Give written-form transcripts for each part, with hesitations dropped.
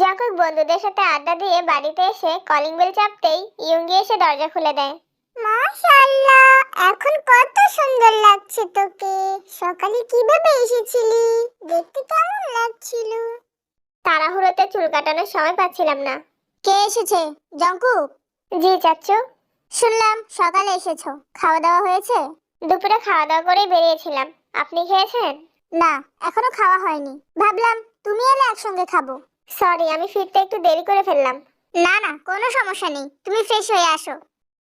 Jungkook বন্ধুদের সাথে আড্ডা দিয়ে বাড়িতে এসে কলিং বেল চাপতেই ইয়ুঙ্গি এসে দরজা খুলে দেয়। মাশাআল্লাহ, এখন কত সুন্দর লাগছে তোকে। সকালে কিভাবে এসেছিলি? দেখতে কেমন লাগছিল? তাড়াহুড়োতে চুল কাটানোর সময় পাচ্ছিলাম না। কে এসেছে? জঙ্কুক? জি চাচ্চু। শুনলাম সকালে এসেছো, খাওয়া দাওয়া হয়েছে? দুপুরে খাওয়া দাওয়া করেই বেরিয়েছিলাম। আপনি খেয়েছেন? না, এখনো খাওয়া হয়নি। ভাবলাম তুমি এলে একসঙ্গে খাবো। সরি, আমি ফিরতে একটু দেরি করে ফেললাম। না না, কোনো সমস্যা নেই, তুমি ফ্রেশ হয়ে আসো।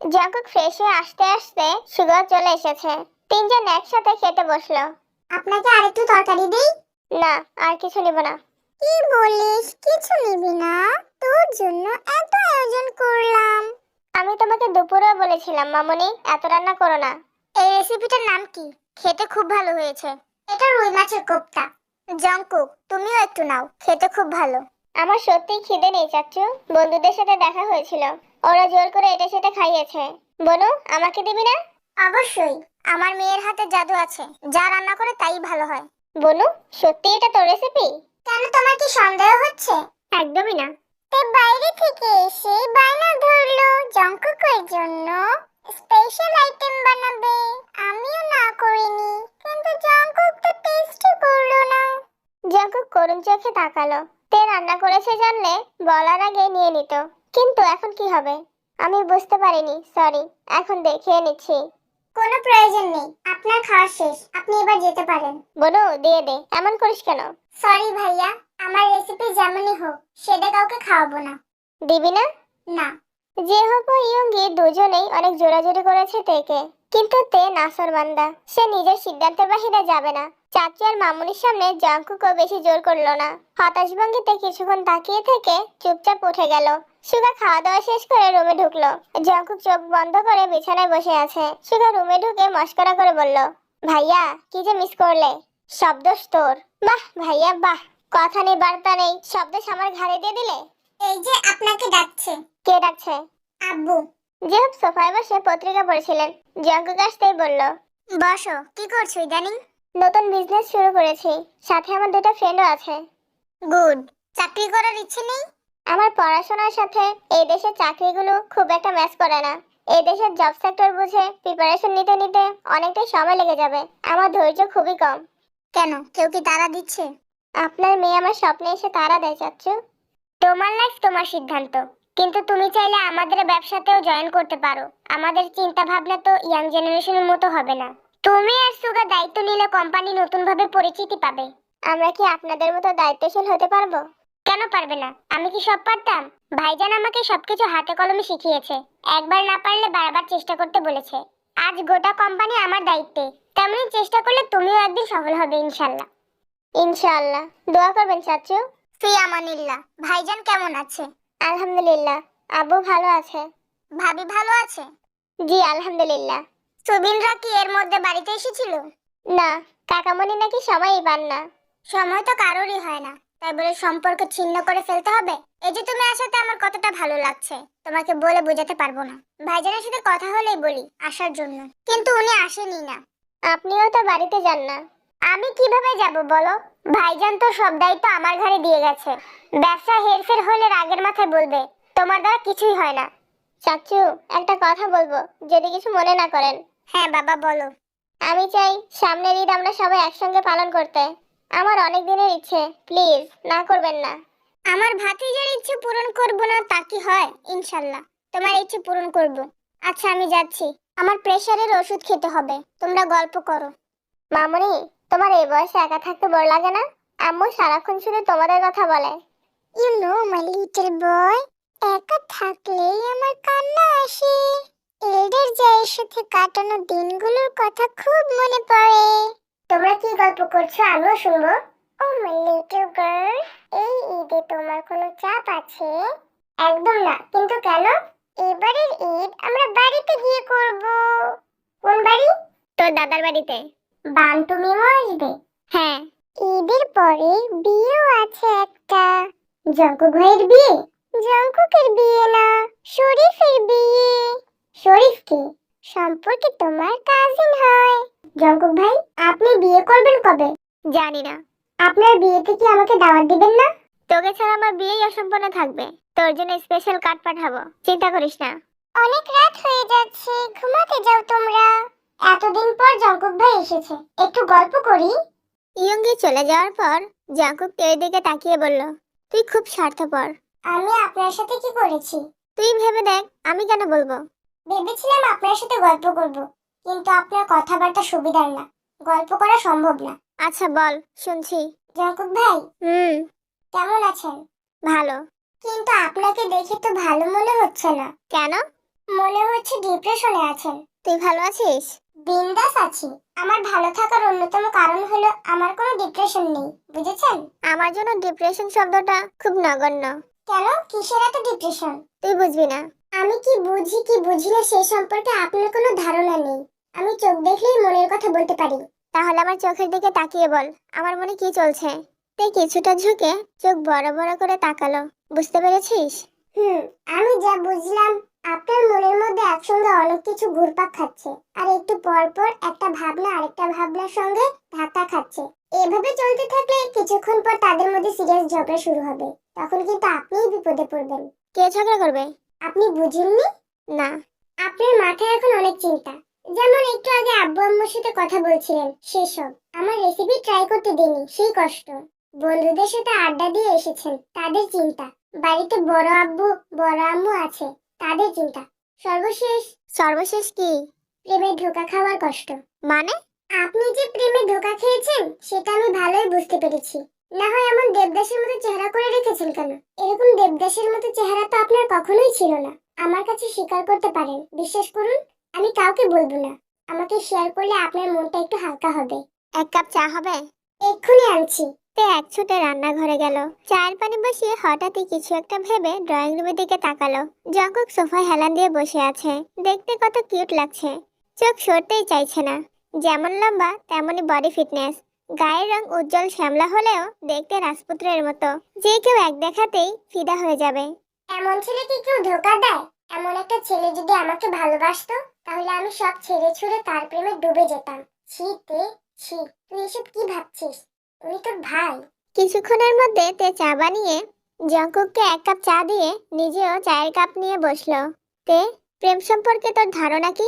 জাঙ্কুক ফ্রেশ হয়ে আসতে আসতে সুগার চলে এসেছে। তিনজন একসাথে খেতে বসলো। আপনাকে আরেকটু তরকারি দেই? না, আর কিছু নিব না। কি বলিস, কিছু নিবি না? তোর জন্য এত আয়োজন করলাম। আমি তোমাকে দুপুরেও বলেছিলাম মামুনি, এত রান্না করো না। এই রেসিপিটার নাম কি? খেতে খুব ভালো হয়েছে। এটা রুই মাছের কোপ্তা। জঙ্কুক, তুমিও একটু নাও, খেতে খুব ভালো। আমার সত্যিই খিদে নেই চাচ্চু। বন্ধুদের সাথে দেখা হয়েছিল, ওরা জোর করে এটা সেটা খাইয়েছে। বনু, আমাকে দিবি না? অবশ্যই, আমার মেয়ের হাতে জাদু আছে, যা রান্না করে তাই ভালো হয়। বনু, সত্যি এটা তোর রেসিপি? কেন, তোমার কি সন্দেহ হচ্ছে? একদমই না। তে বাইরে থেকে এসে বায়না ধরলো জঙ্কুকের জন্য স্পেশাল আইটেম বানাবে। আমিও না করিনি, কিন্তু জঙ্কুক তো টেস্টই করলো না। জাঙ্কুক করুণ চোখে তাকালো। তে রান্না করেছে জানলে বলার আগে নিয়ে নিত। কিন্তু এখন কি হবে? আমি বুঝতে পারিনি, সরি। এখন দেখিয়ে নিচ্ছি। কোনো প্রয়োজন নেই, আপনার খাওয়া শেষ, আপনি এবার যেতে পারেন। বনু, দিয়ে দে, এমন করিস কেন? সরি ভাইয়া, আমার রেসিপি যেমনই হোক সেটা কাউকে খাওয়াবো না। দিবি না? না। যেহেতু ইয়ুঙ্গি দুজনেই অনেক জোরাজুরি করেছে তেকে, কিন্তু তে নাফরমান্দা। সে নিজের সিদ্ধান্তের বাহিরে যাবে না। চাচু আর মামুনির সামনে জাঙ্কুকও বেশি জোর করলো না। হতাশ ভঙ্গিতে কিছুক্ষণ তাকিয়ে থেকে চুপচাপ উঠে গেল। সুগা খাওয়া দাওয়া শেষ করে রুমে ঢুকলো। জাঙ্কুক চোখ বন্ধ করে বিছানায় বসে আছে। সুগা রুমে ঢুকে মস্করা করে বলল, ভাইয়া, কি যে মিস করলে? সব দোষ তোর। বাহ ভাইয়া বাহ, কথা নেই বার্তা নেই, সব দোষ আমার ঘাড়ে দিয়ে দিলে। এই যে আপনাকে ডাকছে। কে ডাকছে? আব্বু। জেহব সোফায় বসে পত্রিকা পড়ছিলেন। জাঙ্কুক আসতেই বলল, বসো, কি করছো ইদানিং? নতুন বিজনেস শুরু করেছি, সাথে আমার দুটো ফ্রেন্ডও আছে। গুড। চাকরি করার ইচ্ছে নেই? আমার পড়াশোনার সাথে এই দেশের চাকরিগুলো খুব একটা ম্যাচ করে না। এই দেশের জব সেক্টর বুঝে প্রিপারেশন নিতে নিতে অনেকটাই সময় লেগে যাবে। আমার ধৈর্য খুবই কম। কেন, কেউ কি তাড়া দিচ্ছে? আপনার মেয়ে আমার স্বপ্নে এসে তাড়া দেয় চাচ্চু। তোমার লাইফ তোমার সিদ্ধান্ত, কিন্তু তুমি চাইলে আমাদের ব্যবসাতেও জয়েন করতে পারো। আমাদের চিন্তা ভাবনা তো ইয়াং জেনারেশনের মতো হবে না। তুমি আর সুগা দায়িত্ব নিলে কোম্পানি নতুন ভাবে পরিচিতি পাবে। আমরা কি আপনাদের মতো দায়িত্বশীল হতে পারবো? কেন পারবে না? আমি কি সব পারতাম? ভাইজান আমাকে সবকিছু হাতে কলমে শিখিয়েছে। একবার না পারলে বারবার চেষ্টা করতে বলেছে। আজ গোটা কোম্পানি আমার দায়িত্বে। তেমনি চেষ্টা করলে তুমিও একদিন সফল হবে ইনশাআল্লাহ। ইনশাআল্লাহ। দোয়া করবেন চাচু। ফি আমানিল্লাহ। ভাইজান কেমন আছে? আলহামদুলিল্লাহ। আব্বু ভালো আছে। ভাবি ভালো আছে? জি আলহামদুলিল্লাহ। সুবিনরা কি এর মধ্যে বাড়িতে এসেছিল? না, কাকামণি নাকি সময়ই পান না। সময় তো কারোরই হয় না, তাই বলে সম্পর্ক ছিন্ন করে ফেলতে হবে? এই যে তুমি আসাতে আমার কতটা ভালো লাগছে তোমাকে বলে বোঝাতে পারবো না। ভাইজানের সাথে কথা হলেই বলি আসার জন্য, কিন্তু উনি আসেনি না। আপনিও তো বাড়িতে যান না। আমি কিভাবে যাব বলো? ভাইজান তো সব দায়িত্ব আমার ঘাড়ে দিয়ে গেছে। ব্যবসা হেরফের হলে রাগের মাথায় বলবে, তোমার দ্বারা কিছুই হয় না। চাচু, একটা কথা বলবো, যদি কিছু মনে না করেন। হ্যাঁ বাবা, বলো। আমি চাই সামনের ঈদ আমরা সবাই একসঙ্গে পালন করতে। আমার অনেক দিনের ইচ্ছে, প্লিজ না করবেন না। আমার ভাতিজার ইচ্ছে পূরণ করব না তা কি হয়? ইনশাআল্লাহ তোমার ইচ্ছে পূরণ করব। আচ্ছা, আমি যাচ্ছি, আমার প্রেসারের ওষুধ খেতে হবে। তোমরা গল্প করো। মামুনি, তোমার এই বয়সে একা থাকতে বড় লাগে না? আম্মু সারাক্ষণ শুধু তোমাদের কথা বলে। You know my little boy, একা থাকলেই আমার কান্না আসে। এল্ডার জায়ের সাথে কাটানো দিনগুলোর কথা খুব মনে পড়ে। তোমরা কি গল্প করছো, আমিও শুনবো। ও মাই লিটল গার্ল, এই ঈদে তোমার কোনো চাপ আছে? একদম না, কিন্তু কেন? এবারের ঈদ আমরা বাড়িতে গিয়ে করব। কোন বাড়ি? তোর দাদার বাড়িতে। বান্টু মিমো আসবে? হ্যাঁ। ঈদের পরে বিয়েও আছে একটা। জঙ্কুক ভাইয়ের বিয়ে? জঙ্কুকের বিয়ে না, শরীফের বিয়ে। শরীফ কি? সম্পর্কে তোমার কাজিন হয়। জঙ্কুক ভাই, আপনি বিয়ে করবেন কবে? জানি না। আপনার বিয়েতে কি আমাকে দাওয়াত দিবেন না? তোকে ছাড়া আমার বিয়েই অসম্পূর্ণ থাকবে। তোর জন্য স্পেশাল কার্ড পাঠাবো, চিন্তা করিস না। অনেক রাত হয়ে যাচ্ছে, ঘুমাতে যাও তোমরা। এতদিন পর জঙ্কুক ভাই এসেছে, একটু গল্প করি। ইয়ঙ্গি চলে যাওয়ার পর জাঙ্কুক তের দিকে তাকিয়ে বলল, তুই খুব স্বার্থপর। আমি আপনার সাথে কি করেছি? তুই ভেবে দেখ, আমি কেন বলবো? ভেবেছিলাম আপনার সাথে গল্প করব, কিন্তু আপনার কথাবার্তা সুবিধার না, গল্প করা সম্ভব না। আচ্ছা বল, শুনছি। জঙ্কুক ভাই, হুম। কেমন আছেন? ভালো। কিন্তু আপনাকে দেখে তো ভালো মনে হচ্ছে না। কেন? মনে হচ্ছে ডিপ্রেশনে আছেন। তুই ভালো আছিস? বিন্দাস আছি। আমার ভালো থাকার অন্যতম কারণ হলো আমার কোনো ডিপ্রেশন নেই, বুঝেছেন? আমার জন্য ডিপ্রেশন শব্দটা খুব নগণ্য। কেন, কিসের এত ডিপ্রেশন? তুই বুঝবি না। আমি কি বুঝি কি বুঝি না সে সম্পর্কে আপনার কোনো ধারণা নেই। আমি চোখ দেখলেই মনের কথা বলতে পারি। তাহলে আমার চোখের দিকে তাকিয়ে বল, আমার মনে কি চলছে। তুই কিছুটা ঝুঁকে চোখ বড় বড় করে তাকালো। বুঝতে পেরেছিস? আমি যা বুঝলাম, আপনার মনের মধ্যে একসঙ্গে অনেক কিছু ঘুরপাক খাচ্ছে, আর একটু পর পর একটা ভাবনা আরেকটা ভাবনার সঙ্গে ধাক্কা খাচ্ছে। এভাবে চলতে থাকলে কিছুক্ষণ পর তাদের মধ্যে সিরিয়াস ঝগড়া শুরু হবে। তখন কিন্তু আপনিই বিপদে পড়বেন। কে ঝগড়া করবে? আপনি বুঝেননি? না। আপনার মাথায় এখন অনেক চিন্তা। যেমন একটু আগে আব্বু আম্মুর সাথে কথা বলছিলেন, সেসব। আমার রেসিপি ট্রাই করতে দেনি, সেই কষ্ট। বন্ধুদের সাথে আড্ডা দিয়ে এসেছেন, তাদের চিন্তা। বাড়িতে বড় আব্বু বড় আম্মু আছে, তাদের চিন্তা। সর্বশেষ সর্বশেষ কি? প্রেমে ধোঁকা খাওয়ার কষ্ট। মানে? আপনি যে প্রেমে ধোঁকা খেয়েছেন সেটা আমি ভালোই বুঝতে পেরেছি। না হয় এমন দেবদাসের মতো চেহারা করে রেখেছেন কেন? এরকম দেবদাসের মতো চেহারা তো আপনার কখনোই ছিল না। আমার কাছে স্বীকার করতে পারেন, বিশ্বাস করুন। আমি কাউকে বলবো না। আমাকে শেয়ার করলে আপনার মনটা একটু হালকা হবে। এক কাপ চা হবে? এক্ষুনি আনছি। তে এক ছুটে রান্নাঘরে গেল। চায়ের পানি বসিয়ে হঠাৎই কিছু একটা ভেবে ড্রয়িং রুমের দিকে তাকালো। জঙ্কুক সোফায় হেলান দিয়ে বসে আছে। দেখতে কত কিউট লাগছে। চোখ সরতেই চাইছে না। যেমন লম্বা তেমনি বডি ফিটনেস। গায়ের রং উজ্জ্বল শ্যামলা হলেও দেখতে রাজপুত্রের মতো। যে কেউ এক দেখাতেই ফিদা হয়ে যাবে। এমন ছেলে কি কেউ ধোঁকা দেয়? এমন একটা ছেলে যদি আমাকে ভালোবাসতো, তাহলে আমি সব ছেড়ে ছুড়ে তার প্রেমে ডুবে যেতাম। ছি তে, ছি। তুই এসব কি ভাবছিস? উনি তোর ভাই। কিছুক্ষণের মধ্যে তে চা বানিয়ে জঙ্কুককে এক কাপ চা দিয়ে নিজেও চায়ের কাপ নিয়ে বসলো। তে, প্রেম সম্পর্কে তোর ধারণা কি?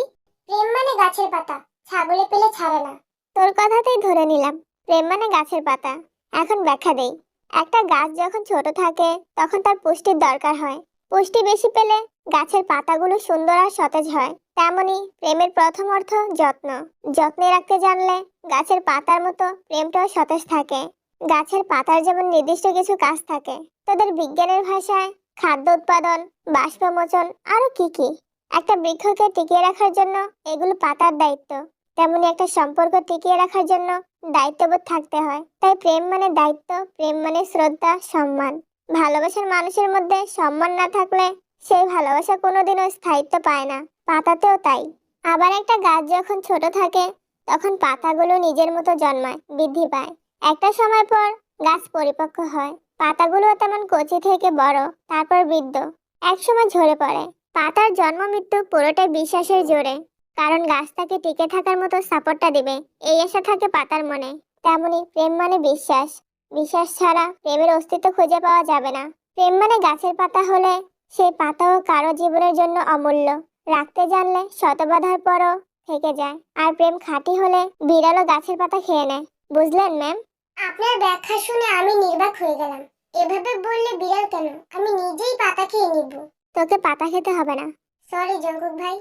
প্রেম মানে গাছের পাতা, ছাগলে পেলে ছাড়ে না। তোর কথাতেই ধরে নিলাম প্রেম মানে গাছের পাতা। এখন ব্যাখ্যা দেই। একটা গাছ যখন ছোট থাকে তখন তার পুষ্টির দরকার হয়। পুষ্টি বেশি পেলে গাছের পাতাগুলো সুন্দর আর সতেজ হয়। তেমনি প্রেমের প্রথম অর্থ যত্ন। যত্নে রাখতে জানলে গাছের পাতার মতো প্রেমটাও সতেজ থাকে। গাছের পাতার যেমন নির্দিষ্ট কিছু কাজ থাকে, তোদের বিজ্ঞানের ভাষায় খাদ্য উৎপাদন, বাষ্পমোচন, আরো কি কি। একটা বৃক্ষকে টিকিয়ে রাখার জন্য এগুলো পাতার দায়িত্ব। তেমনি একটা সম্পর্ক টিকিয়ে রাখার জন্য দায়িত্ববোধ থাকতে হয়। তাই প্রেম মানে দায়িত্ব, প্রেম মানে শ্রদ্ধা, সম্মান। ভালোবাসার মানুষের মধ্যে সম্মান না থাকলে সেই ভালোবাসা কোনোদিনও স্থায়িত্ব পায় না। পাতাতেও তাই। আবার একটা গাছ যখন ছোট থাকে তখন পাতাগুলো নিজের মতো জন্মায়, বৃদ্ধি পায়। একটা সময় পর গাছ পরিপক্ক হয়। পাতাগুলো তেমন কচি থেকে বড়, তারপর বৃদ্ধ, একসময় ঝরে পড়ে। পাতার জন্ম মৃত্যু পুরোটাই বিশ্বাসের জোরে। কারণ গাছ তাকে টিকে থাকার মতো সাপোর্টটা দিবে, এই আশা থাকে পাতার মনে। তেমনি প্রেম মানে বিশ্বাস। বিশ্বাস ছাড়া প্রেমের অস্তিত্ব খুঁজে পাওয়া যাবে না। প্রেম মানে গাছের পাতা হলে সেই পাতাও কারো জীবনের জন্য অমূল্য। রাখতে জানলে শত বাধার পরও থেকে যায়। আর প্রেম খাঁটি হলে বিড়ালও গাছের পাতা খেয়ে নেয়। বুঝলেন ম্যাম? আপনার ব্যাখ্যা শুনে আমি নির্বাক হয়ে গেলাম। এভাবে বললে বিড়াল কেন, আমি নিজেই পাতা খেয়ে নিব। তোকে পাতা খেতে হবে না। সরি জঙ্কুক ভাই।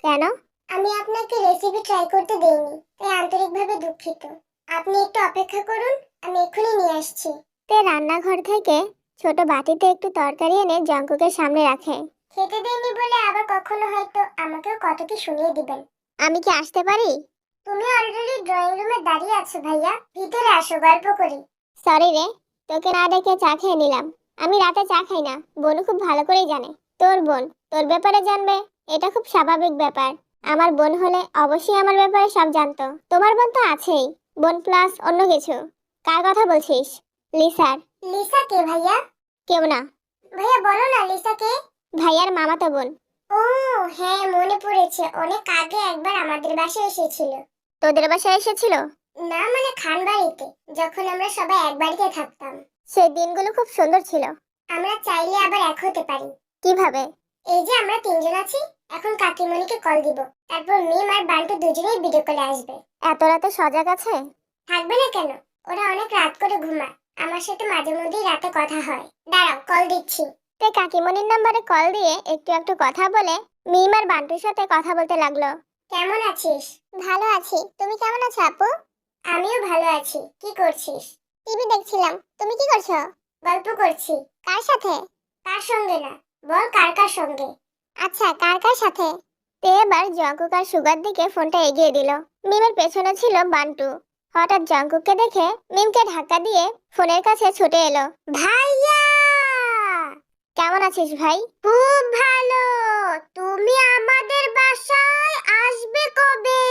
কেন? আমি আপনাকে রেসিপি ট্রাই করতে দেইনি, তাই আন্তরিকভাবে দুঃখিত। আপনি একটু অপেক্ষা করুন, আমি এক্ষুনি নিয়ে আসছি। তে রান্নাঘর থেকে ছোট বাটিতে একটু তরকারি এনে জঙ্কুকের সামনে রাখে। খেতে দেইনি বলে আবার কখনো হয়তো আমাকেও কত কি শুনিয়ে দিবেন। আমি কি আসতে পারি? তুমি অলরেডি ড্রয়িং রুমে দাঁড়িয়ে আছো ভাইয়া, ভিতরে আসো, গল্প করি। সরি রে, তোকে না ডেকে চা খেয়ে নিলাম। আমি রাতে চা খাই না, বোন খুব ভালো করেই জানে। তোর বোন তোর ব্যাপারে জানবে, এটা খুব স্বাভাবিক ব্যাপার। আমার বোন হলে অবশ্যই আমার ব্যাপারে সব জানতো। তোমার বোন তো আছেই, বোন প্লাস অন্য কিছু। কার কথা বলছিস? লিসার। লিসা কে ভাইয়া? কেউ না। ভাইয়া বলো না লিসা কে? ভাইয়ার মামাতো বোন। ও হ্যাঁ, মনে পড়েছে, অনেক আগে একবার আমাদের বাসায় এসেছিল। তোদের বাসায় এসেছিল? না মানে খান বাড়িতে, যখন আমরা সবাই এক বাড়িতে থাকতাম। সেই দিনগুলো খুব সুন্দর ছিল। আমরা চাইলে আবার এক হতে পারি। কিভাবে? এই যে আমরা তিনজন আছি, এখন কাকিমণিকে কল দিব, তারপর মিম আর বান্টু দুজনেই ভিডিও কলে আসবে। এত রাতে সজাগ আছে? থাকবে না কেন, ওরা অনেক রাত করে ঘুমায়, আমার সাথে মাঝে মধ্যেই রাতে কথা হয়। দাঁড়াও, কল দিচ্ছি। তে কাকিমণির নাম্বারে কল দিয়ে একটু একটু কথা বলে মিম আর বান্টুর সাথে কথা বলতে লাগলো। কেমন আছিস? ভালো আছি, তুমি কেমন আছো আপু? আমিও ভালো আছি। কি করছিস? টিভি দেখছিলাম, তুমি কি করছো? গল্প করছি। কার সাথে? কার সঙ্গে না, বল কার কার সঙ্গে। আচ্ছা, কার কার সাথে? তে এবার জঙ্কুক আর সুগার দিকে ফোনটা এগিয়ে দিল। মিমের পেছনে ছিল বান্টু। হঠাৎ জঙ্কুককে দেখে মিমকে ধাক্কা দিয়ে ফোনের কাছে ছুটে এলো। ভাইয়া, কেমন আছিস ভাই? খুব ভালো। তুমি আমাদের বাসায় আসবে কবে?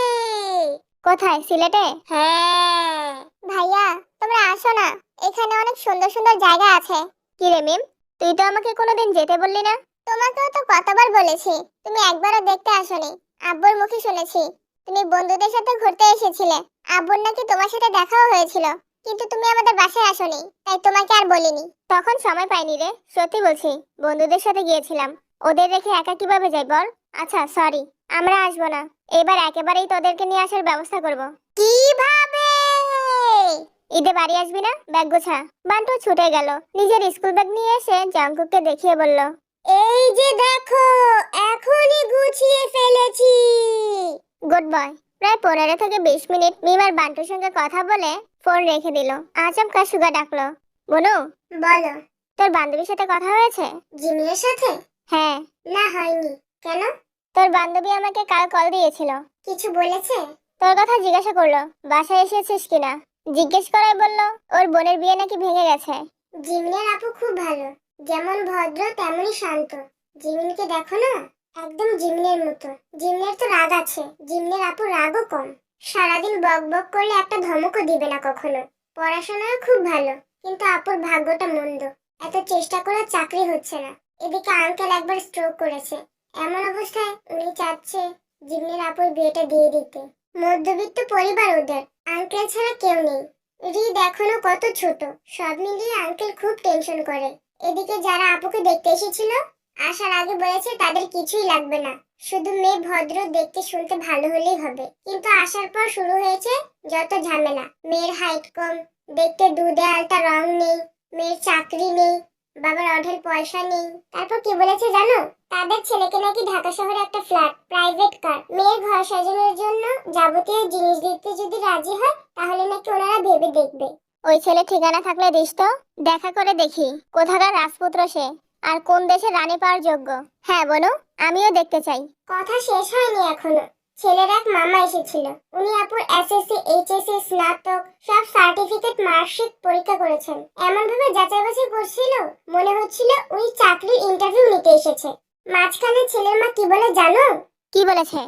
কোথায়, সিলেটে? হ্যাঁ। ভাইয়া, তোমরা আসো না, এখানে অনেক সুন্দর সুন্দর জায়গা আছে। কি রে মিম, তুই তো আমাকে কোনোদিন যেতে বললি না। তোমাকেও তো কতবার বলেছি, তুমি একবারও দেখতে আসোনি। আব্বুর মুখে শুনেছি তুমি বন্ধুদের সাথে ঘুরতে এসেছিলে। আব্বুর নাকি তোমার সাথে দেখাও হয়েছিল, কিন্তু তুমি আমাদের বাসায় আসোনি, তাই তোমাকে আর বলিনি। তখন সময় পাইনি রে, সত্যি বলছি, বন্ধুদের সাথে গিয়েছিলাম। ওদের রেখে একা কিভাবে যাই বল? আচ্ছা সরি, আমরা আসবো না। এবার একেবারেই তোদেরকে নিয়ে আসার ব্যবস্থা করব। কিভাবে? ঈদে বাড়ি আসবি না? ব্যাগ গোছা। বান্টু ছুটে গেল, নিজের স্কুল ব্যাগ নিয়ে এসে জঙ্কুককে দেখিয়ে বলল, এই যে দেখো, এখনই গুছিয়ে ফেলেছি। Good boy. প্রায় 15 থেকে 20 মিনিট মিম আর বান্টুর সঙ্গে কথা বলে ফোন রেখে দিল। আচমকা সুগা ডাকলো, বনু, বলো। তোর বান্ধবীর সাথে কথা হয়েছে? জিমিনের সাথে? হ্যাঁ। না, হয়নি। কেন? তোর বান্ধবী আমাকে কাল কল দিয়েছিল। কিছু বলেছে? তোর কথা জিজ্ঞাসা করলো, বাসায় এসেছিস কিনা। জিজ্ঞেস করায় বললো ওর বোনের বিয়ে নাকি ভেঙে গেছে। জিমিনের আপু খুব ভালো, যেমন ভদ্র তেমনই শান্ত। জিমিনকে দেখো না, একদম জিমিনের মতো। জিমিনের তো রাগ আছে, জিমিনের আপু রাগও কম। সারাদিন বক বক করলে একটা ধমকও দিবে না কখনো। পড়াশোনাও খুব ভালো, কিন্তু আপুর ভাগ্যটা মন্দ। এত চেষ্টা করে চাকরি হচ্ছে না। এদিকে আঙ্কেল একবার স্ট্রোক করেছে। এমন অবস্থায় উনি চাচ্ছে জিমিনের আপুর বিয়েটা দিয়ে দিতে। মধ্যবিত্ত পরিবার ওদের, আঙ্কেল ছাড়া কেউ নেই। রিদ এখনো কত ছোট, সব মিলিয়ে আঙ্কেল খুব টেনশন করে। এদিকে যারা আপুকে দেখতে এসেছিল, আসার আগে বলেছে তাদের কিছুই লাগবে না, শুধু মেয়ে ভদ্র, দেখতে শুনতে ভালো হলেই হবে। কিন্তু আসার পর শুরু হয়েছে যত ঝামেলা। মেয়ের হাইট কম, দেখতে দুধে আলতা রং নেই, মেয়ের চাকরি নেই, বাবার অঢেল পয়সা নেই। তারপর কি বলেছে জানো? তাদের ছেলেকে নাকি ঢাকা শহরে একটা ফ্ল্যাট, প্রাইভেট কার, মেয়ের ঘর সাজানোর জন্য যাবতীয় জিনিস দিতে যদি রাজি হয়, তাহলে নাকি ওনারা ভেবে দেখবে। ওই ছেলে ঠিকানা থাকলে দিস তো, দেখা করে দেখি কোথাকার রাজপুত্র সে, আর কোন দেশে রানী পাওয়ার যোগ্য। হ্যাঁ বনু, আমিও দেখতে চাই। কথা শেষ হয়নি এখনো। ছেলের এক মামা এসেছিল, উনি আপুর এসএসসি, এইচএসসি, স্নাতক সব সার্টিফিকেট, মার্কশিট পরীক্ষা করেছেন। এমন ভাবে যাচাই বাছাই করছিল, মনে হচ্ছিল উনি চাকরির ইন্টারভিউ নিতে এসেছে। মাঝখানে ছেলের মা কি বলে জানো? কি বলেছে?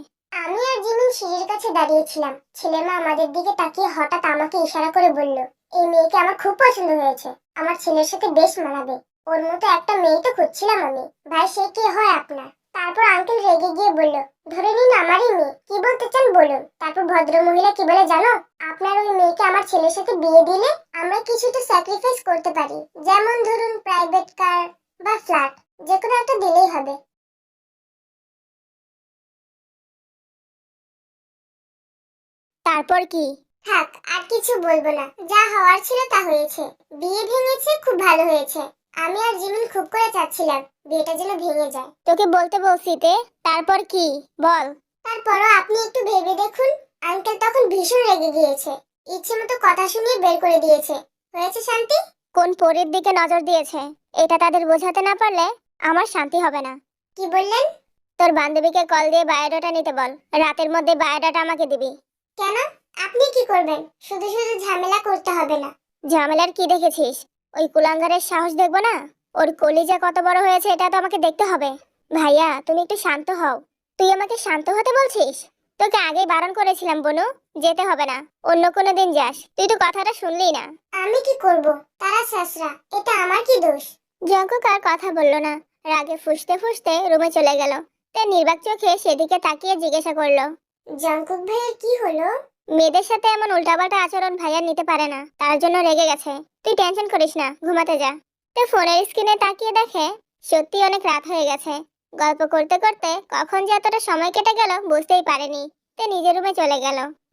আমি আর জিমিন সিঁড়ির কাছে দাঁড়িয়েছিলাম, ছেলের মা আমাদের দিকে তাকিয়ে হঠাৎ আমাকে ইশারা করে বলল, এই মেয়েকে আমার খুব পছন্দ হয়েছে, আমার ছেলের সাথে বেশ মানাবে। ওর মতো একটা মেয়ে তো খুঁজছিলাম আমি, ভাই সে কে হয় আপনার? তারপর আঙ্কেল রেগে গিয়ে বলল, ধরে নিন আমারই মেয়ে, কি বলতে চান বলুন। তারপর ভদ্র মহিলা কি বলে জানো? আপনার ওই মেয়েকে আমার ছেলের সাথে বিয়ে দিলে আমরা কিছু তো স্যাক্রিফাইস করতে পারি, যেমন ধরুন প্রাইভেট কার বা ফ্ল্যাট, যে কোনো একটা দিলেই হবে। তারপর কি? থাক, আর কিছু বলবো না, যা হওয়ার ছিল তা হয়েছে। বিয়ে ভেঙেছে, খুব ভালো হয়েছে। আমি আর জিমিন খুব করে চাচ্ছিলাম বিয়েটা যেন ভেঙে যায়। তোকে বলতে বলছি তে, তারপর কি বল। তারপরও আপনি একটু ভেবে দেখুন, আঙ্কেল তখন ভীষণ রেগে গিয়েছে, ইচ্ছে মতো কথা শুনিয়ে বের করে দিয়েছে। হয়েছে শান্তি? কোন পরীর দিকে নজর দিয়েছে এটা তাদের বোঝাতে না পারলে আমার শান্তি হবে না। কি বললেন? তোর বান্ধবীকে কল দিয়ে বায়োডাটা নিতে বল, রাতের মধ্যে বায়োডাটা আমাকে দিবি। কেন? আপনি কি করবেন? শুধু শুধু ঝামেলা করতে হবে না। ঝামেলার কি দেখেছিস? ওই কুলাঙ্গারের সাহস দেখবো না? ওর কলিজা কত বড় হয়েছে এটা তো আমাকে দেখতে হবে। ভাইয়া তুমি একটু শান্ত হও। তুই আমাকে শান্ত হতে বলছিস? তোকে আগেই বারণ করেছিলাম বনু, যেতে হবে না, অন্য কোনো দিন যাস। তুই তো কথাটা শুনলি না। আমি কি করব? তারা শাসরা, এটা আমার কি দোষ? জঙ্কুক আর কথা বললো না, রাগে ফুঁসতে ফুঁসতে রুমে চলে গেল। তে নির্বাক চোখে সেদিকে তাকিয়ে জিজ্ঞাসা করলো, জঙ্কুক ভাইয়ের কি হলো? মেয়েদের সাথে এমন উল্টাপাল্টা আচরণ ভাইয়া নিতে পারে না, তার জন্য রেগে গেছে। তুই টেনশন করিস না, ঘুমাতে যা। তো ফোনের স্ক্রিনে তাকিয়ে দেখে সত্যি অনেক রাত হয়ে গেছে। গল্প করতে করতে কখন যে এতটা সময় কেটে গেল বুঝতেই পারেনি। তে নিজের রুমে চলে গেল।